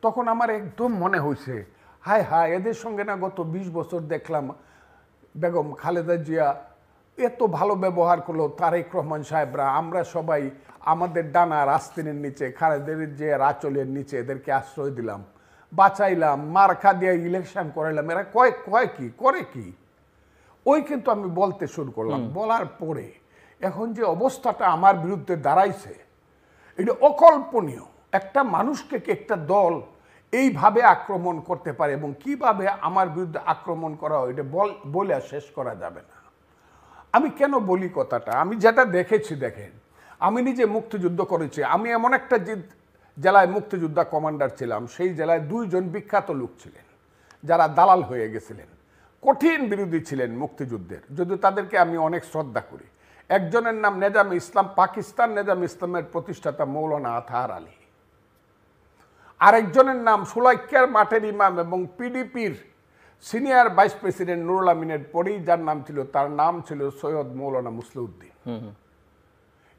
তখন আমার একদম মনে হয়েছে, হায় হায়, এদের সঙ্গে না গত 20 বছর দেখলাম বেগম খালেদা জিয়া এত ভালো ব্যবহার করলো, তারেক রহমান সাহেবরা, আমরা সবাই আমাদের ডানার আস্তিনের নিচে, খালেদের যে আঁচলের নিচে এদেরকে আশ্রয় দিলাম, বাঁচাইলাম, মার্কা দিয়ে ইলেকশন করাইলাম, এরা কয় কি করে কি, ওই কিন্তু আমি বলতে শুরু করলাম। বলার পরে এখন যে অবস্থাটা আমার বিরুদ্ধে দাঁড়াইছে, এটা অকল্পনীয়। একটা মানুষকে একটা দল এইভাবে আক্রমণ করতে পারে এবং কিভাবে আমার বিরুদ্ধে আক্রমণ করা হয়, এটা বলে শেষ করা যাবে না। আমি কেন বলি কথাটা, আমি যেটা দেখেছি, দেখেন, আমি নিজে মুক্তিযুদ্ধ করেছি। আমি এমন একটা জেলায় মুক্তিযোদ্ধা কমান্ডার ছিলাম, সেই জেলায় 2 জন বিখ্যাত লোক ছিলেন যারা দালাল হয়ে গেছিলেন, কঠিন বিরোধী ছিলেন মুক্তিযুদ্ধের, যদিও তাদেরকে আমি অনেক শ্রদ্ধা করি। একজনের নাম নেজাম ইসলাম, পাকিস্তান নেজাম ইসলামের প্রতিষ্ঠাতা মৌলানা আতহার আলী। আরেকজনের নাম সুলাইক্যার মাঠের ইমাম এবং পিডিপির সিনিয়র ভাইস প্রেসিডেন্ট নুরুল আমিনের পরেই যার নাম ছিল, তার নাম ছিল সৈয়দ মৌলানা মুসলিউদ্দিন।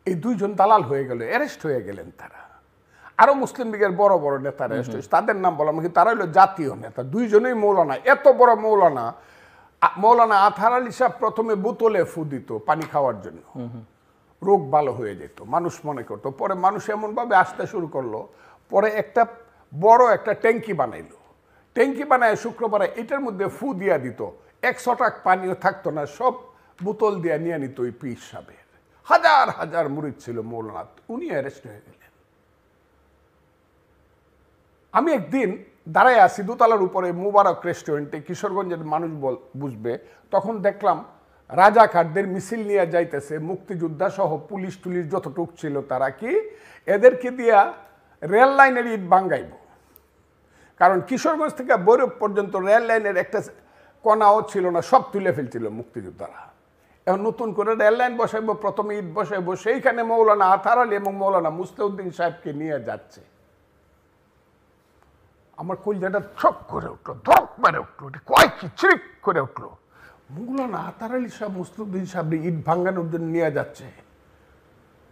এই 2 জন দালাল হয়ে গেল, অ্যারেস্ট হয়ে গেলেন তারা। আরো মুসলিম লীগের বড় বড় নেতা অ্যারেস্ট হয়েছে, তাদের নাম বললাম, কিন্তু তারা হলো জাতীয় নেতা। 2 জনই মৌলানা, এত বড় মৌলানা। মৌলানা আতহার আলী সাহেব প্রথমে বোতলে ফু দিত পানি খাওয়ার জন্য, রোগ ভালো হয়ে যেত, মানুষ মনে করতো। পরে মানুষ এমনভাবে আসতে শুরু করলো, পরে একটা বড় একটা ট্যাঙ্কি বানাইলো। ট্যাঙ্কি বানায় শুক্রবারে এটার মধ্যে ফু দিয়া দিত, 100 টাকা পানিও থাকতো না, সব বোতল দিয়া নিয়ে নিত ওই পীর সাহেবের। হাজার হাজার মুরিদ ছিল মৌলানা, উনি অ্যারেস্ট হয়ে গেলেন। আমি একদিন দাঁড়ায় আছি দোতলার উপরে মুবারক রেস্টুরেন্টে, কিশোরগঞ্জের মানুষ বুঝবে, তখন দেখলাম রাজাকারদের মিছিল নিয়ে যাইতেছে, মুক্তিযোদ্ধা সহ পুলিশ টুলিশ যতটুক ছিল, তারা কি এদেরকে দিয়া রেল লাইনের ইট ভাঙ্গাইব। কারণ কিশোরগঞ্জ থেকে বৈরব পর্যন্ত রেল লাইনের একটা কণাও ছিল না, সব তুলে ফেলছিল মুক্তিযোদ্ধারা। এখন নতুন করে রেল লাইন বসাইব, প্রথমে ইট বসাইব, সেইখানে মৌলানা আতহার আলী এবং মৌলানা মুসলিউদ্দিন সাহেবকে নিয়ে যাচ্ছে। আমার কলজাটা চক করে উঠলো, ধক মেরে উঠলো, কয় কি চিরিক করে উঠলো। মৌলানা আতহার আলী সাহেব মুসলিউদ্দিন সাহেব ইট ভাঙ্গানোর জন্য নিয়ে যাচ্ছে,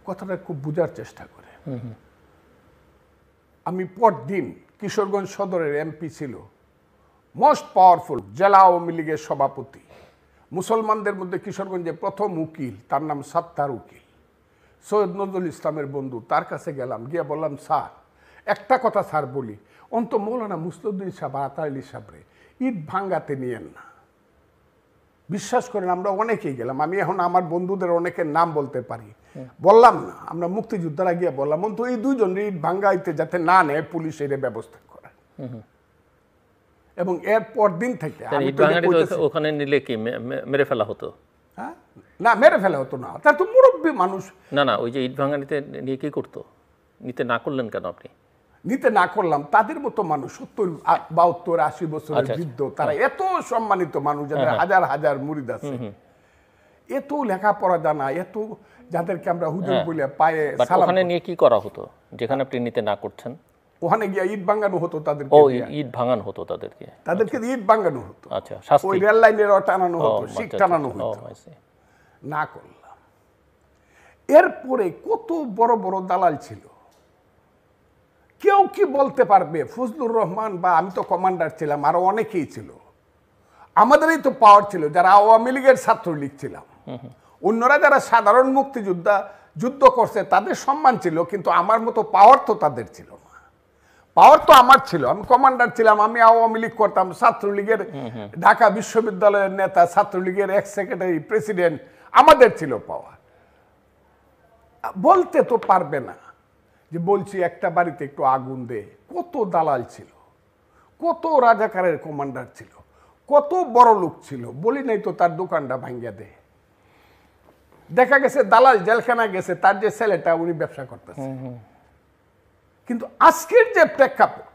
কথাটা খুব বোঝার চেষ্টা করে। আমি পরদিন কিশোরগঞ্জ সদরের এমপি ছিল, মোস্ট পাওয়ারফুল জেলা আওয়ামী লীগের সভাপতি, মুসলমানদের মধ্যে কিশোরগঞ্জে প্রথম উকিল, তার নাম সাত্তার উকিল, সৈয়দ নজরুল ইসলামের বন্ধু। তার কাছে গেলাম, গিয়ে বললাম, স্যার একটা কথা স্যার বলি, অন্ত মৌলানা মুসলিউদ্দিন সাহেব আতহার আলী সাহেবরে ইট ভাঙ্গাতে নিয়েন না। বিশ্বাস করেন, আমরা অনেকেই গেলাম, আমি এখন আমার বন্ধুদের অনেকের নাম বলতে পারি, বললাম না, আমরা মুক্তিযোদ্ধারা গিয়ে বললাম, অন্ত এই 2 জন ইট ভাঙ্গাইতে যাতে না নেয়, পুলিশ এর ব্যবস্থা করে। এবং এর পর দিন থেকে ওখানে নিলে কি মেরে ফেলা হতো? হ্যাঁ, না মেরে ফেলা হতো না, তার তো মুরব্বী মানুষ। না, ওই যে ইট ভাঙ্গা নিয়ে কি করতো, নিতে না করলেন কেন আপনি? নিতে না করলাম, তাদের মতো মানুষ 70, 72, 80 বছরের বৃদ্ধ, তারা এত সম্মানিত মানুষ, যাদের হাজার হাজার মুরিদ আছে, এত লেখাপড়া জানা, এত যাদেরকে আমরা হুজুর বলে পায়ে সালাম। ওখানে নিয়ে কি করা হতো যেখানে আপনি নিতে না করছেন? ওখানে গিয়ে ইট ভাঙানো হতো তাদেরকে। ও, ইট ভাঙানো হতো তাদেরকে ইট ভাঙানো হতো। আচ্ছা, ওই রেল লাইনের টানানো হতো, শিক টানানো হতো। না করলাম। এরপরে কত বড় বড় দালাল ছিল, কেউ কি বলতে পারবে? ফজলুর রহমান বা আমি তো কমান্ডার ছিলাম, আরো অনেকেই ছিল, আমাদেরই তো পাওয়ার ছিল, যারা আওয়ামী লীগের ছাত্রলীগ ছিলাম। অন্যরা যারা সাধারণ মুক্তিযোদ্ধা যুদ্ধ করছে তাদের সম্মান ছিল, কিন্তু আমার মতো পাওয়ার তো তাদের ছিল না। পাওয়ার তো আমার ছিল, আমি কমান্ডার ছিলাম, আমি আওয়ামী লীগ করতাম, ছাত্রলীগের ঢাকা বিশ্ববিদ্যালয়ের নেতা, ছাত্রলীগের এক্স সেক্রেটারি, প্রেসিডেন্ট, আমাদের ছিল পাওয়ার। বলতে তো পারবে না যে বলছি একটা বাড়িতে একটু আগুন দে। কত দালাল ছিল, কত রাজাকারের কমান্ডার ছিল, কত বড় লোক ছিল, বলি নাই তো তার দোকানটা ভাঙ্গিয়া দে। দেখা গেছে দালাল জেলখানা গেছে, তার যে ছেলেটা উনি ব্যবসা করতেছে। কিন্তু আজকের যে প্রেক্ষাপট,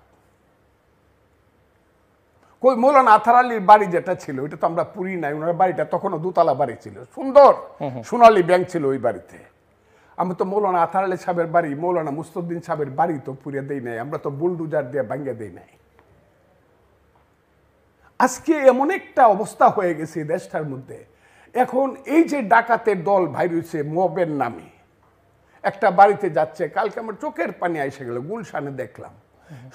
কই মৌলানা আতহার আলীর বাড়ি যেটা ছিল ওইটা তো আমরা পুরি নাই, ওনার বাড়িটা তখনও 2 তলা বাড়ি ছিল, সুন্দর সোনালী ব্যাংক ছিল ওই বাড়িতে। আমি তো মৌলানা আতহার আলী সাহেবের বাড়ি, মৌলানা মুসলিউদ্দিন সাহেবের বাড়ি তো পুড়িয়ে দেই নাই, আমরা তো বুলডুজার দিয়ে ভাঙ্গিয়ে দেই নাই। আজকে এমন একটা অবস্থা হয়ে গেছে দেশটার মধ্যে, এখন এই যে ডাকাতের দল ভাই রয়েছে মবের নামে, একটা বাড়িতে যাচ্ছে, কালকে আমার চোখের পানি এসে গেল, গুলশানে দেখলাম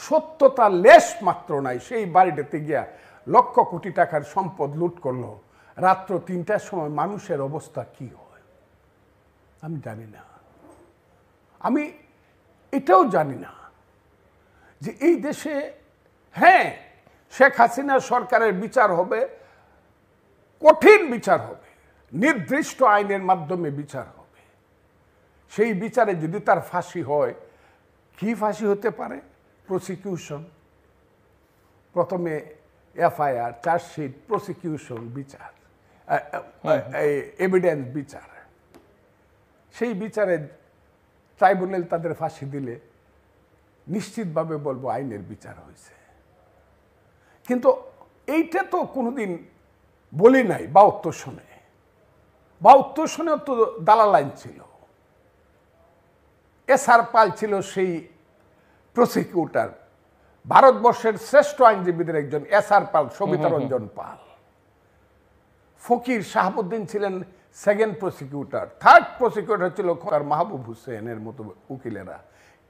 সত্যতা লেশ মাত্র নাই। সেই বাড়িটাতে গিয়া লক্ষ কোটি টাকার সম্পদ লুট করলো, রাত্র 3টার সময় মানুষের অবস্থা কি হয় আমি জানি না। আমি এটাও জানি না যে এই দেশে, হ্যাঁ, শেখ হাসিনা সরকারের বিচার হবে, কঠিন বিচার হবে, নির্দিষ্ট আইনের মাধ্যমে বিচার হবে। সেই বিচারে যদি তার ফাঁসি হয়, কি ফাঁসি হতে পারে? প্রসিকিউশন, প্রথমে এফআইআর, চার্জশিট, প্রসিকিউশন, বিচার, এভিডেন্স বিচার। সেই বিচারে ট্রাইব্যুনাল তাদের ফাঁসি দিলে নিশ্চিতভাবে বলবো আইনের বিচার হয়েছে। কিন্তু এইটা তো কোনোদিন বলি নাই। 72 সনে, 72 সনেও তো দালাল আইন ছিল। এসআর পাল ছিল সেই প্রসিকিউটর, ভারতবর্ষের শ্রেষ্ঠ আইনজীবীদের একজন এসআর পাল, সবিতা রঞ্জন পাল। ফকির শাহাবুদ্দিন ছিলেন সেকেন্ড প্রসিকিউটর, থার্ড প্রসিকিউটর ছিল খোকার মাহবুব হুসেনের মতো উকিলেরা।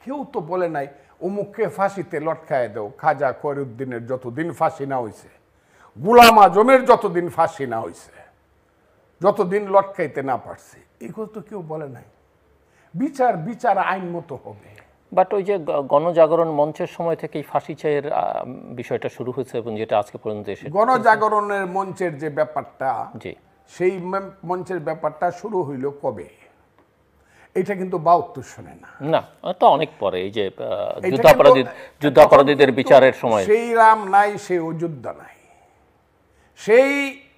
কেউ তো বলে নাই অমুককে ফাঁসিতে লটকায় দাও। খাজা খয়রুদ্দিনের যতদিন ফাঁসি না হয়েছে, গোলাম আজমের যতদিন ফাঁসি না হয়েছে, যতদিন লটকাইতে না পারছে, এগুলো তো কেউ বলে নাই। বিচার বিচার আইন মতো হবে। বাট ওই যে গণজাগরণ মঞ্চের সময় থেকেই ফাঁসি চাইয়ের বিষয়টা শুরু হয়েছে এবং যেটা আজকে পর্যন্ত এসে, গণজাগরণের মঞ্চের যে ব্যাপারটা, জি, সেই মঞ্চের ব্যাপারটা শুরু হইল কবে? এটা কিন্তু 72 সনে না, না, তো অনেক পরে। এই যে যুদ্ধাপরাধীদের বিচারের সময়, সেই রাম নাই, সেই অযোধ্যা নাই, সেই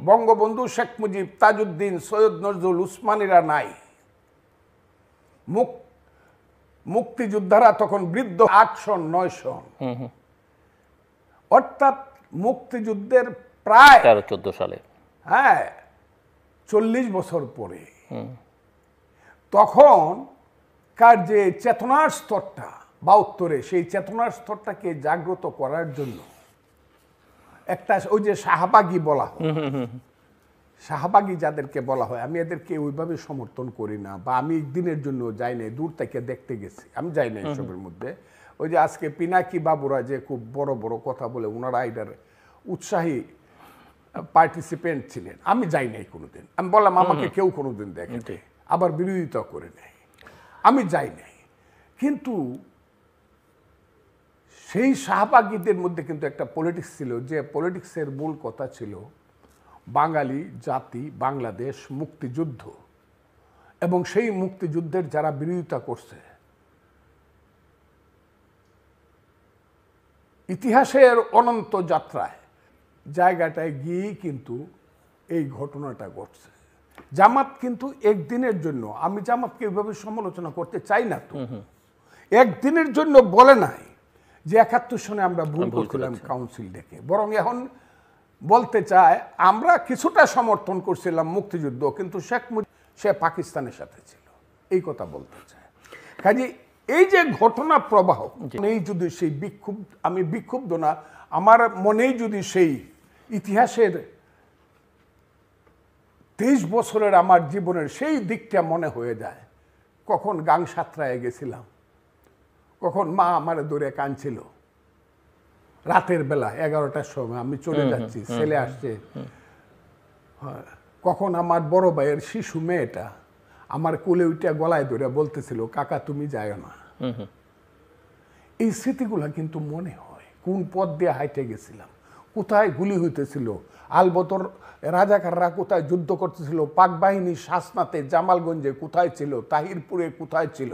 বঙ্গবন্ধু শেখ মুজিব, তাজউদ্দিন, সৈয়দ নজরুল, উসমানীরা নাই। মুক্তিযোদ্ধারা তখন বৃদ্ধ 8 সন 9 সন, অর্থাৎ মুক্তিযুদ্ধের প্রায় 13-14 সালে, হ্যাঁ, 40 বছর পরে। তখন কার যে চেতনার স্তরটা 72-এ, সেই চেতনার স্তরটাকে জাগ্রত করার জন্য একটা, ওই যে শাহবাগী বলা হয়, শাহবাগী যাদেরকে বলা হয়, আমি এদেরকে ওইভাবে সমর্থন করি না, বা আমি একদিনের জন্য যাই নাই, দূর থেকে দেখতে গেছি, আমি যাই না এসবের মধ্যে। ওই যে আজকে পিনাকি বাবুরা যে খুব বড় বড় কথা বলে, ওনারা এটার উৎসাহী পার্টিসিপেন্ট ছিলেন, আমি যাই নাই কোনোদিন। আমি বললাম আমাকে কেউ কোনোদিন দেখে, আবার বিরোধিতা করে নেয়, আমি যাই নাই। কিন্তু সেই শাহবাগীদের মধ্যে কিন্তু একটা পলিটিক্স ছিল, যে পলিটিক্সের মূল কথা ছিল বাঙালি জাতি, বাংলাদেশ, মুক্তিযুদ্ধ, এবং সেই মুক্তিযুদ্ধের যারা বিরোধিতা করছে, ইতিহাসের অনন্ত যাত্রায় জায়গাটায় গিয়েই কিন্তু এই ঘটনাটা ঘটছে। জামাত কিন্তু একদিনের জন্য, আমি জামাতকে এইভাবে সমালোচনা করতে চাই না, তো একদিনের জন্য বলে নাই যে 71 সনে আমরা ভুল করছিলাম কাউন্সিল ডেকে, বরং এখন বলতে চায় আমরা কিছুটা সমর্থন করছিলাম মুক্তিযুদ্ধ, কিন্তু শেখ মুজিব সে পাকিস্তানের সাথে ছিল, এই কথা বলতে চায়। কাজে এই যে ঘটনা প্রবাহ, এই যদি সেই আমি বিক্ষুব্ধ না, আমার মনেই যদি সেই ইতিহাসের 23 বছরের আমার জীবনের সেই দিকটা মনে হয়ে যায়, কখন গাং সাতরায় গেছিলাম, কখন মা আমার দূরে কাঁদছিল রাতের বেলা 11টার সময়, আমি চলে যাচ্ছি, ছেলে আসছে, কখন আমার বড় ভাইয়ের শিশু মেয়েটা আমার কোলে উঠে গলায় ধরে বলতেছিল কাকা তুমি যাও না। এই স্মৃতিগুলা কিন্তু মনে হয়, কোন পথ দিয়ে হাইটে গেছিলাম, কোথায় গুলি হইতেছিল, আলবদর রাজাকাররা কোথায় যুদ্ধ করতেছিল, পাক বাহিনী শাসনাতে জামালগঞ্জে কোথায় ছিল, তাহিরপুরে কোথায় ছিল,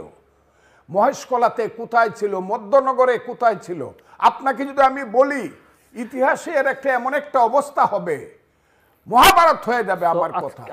মহেশকলাতে কোথায় ছিল, মধ্যনগরে কোথায় ছিল। আপনাকে যদি আমি বলি, ইতিহাসের একটা এমন একটা অবস্থা হবে, মহাভারত হয়ে যাবে আমার কথা।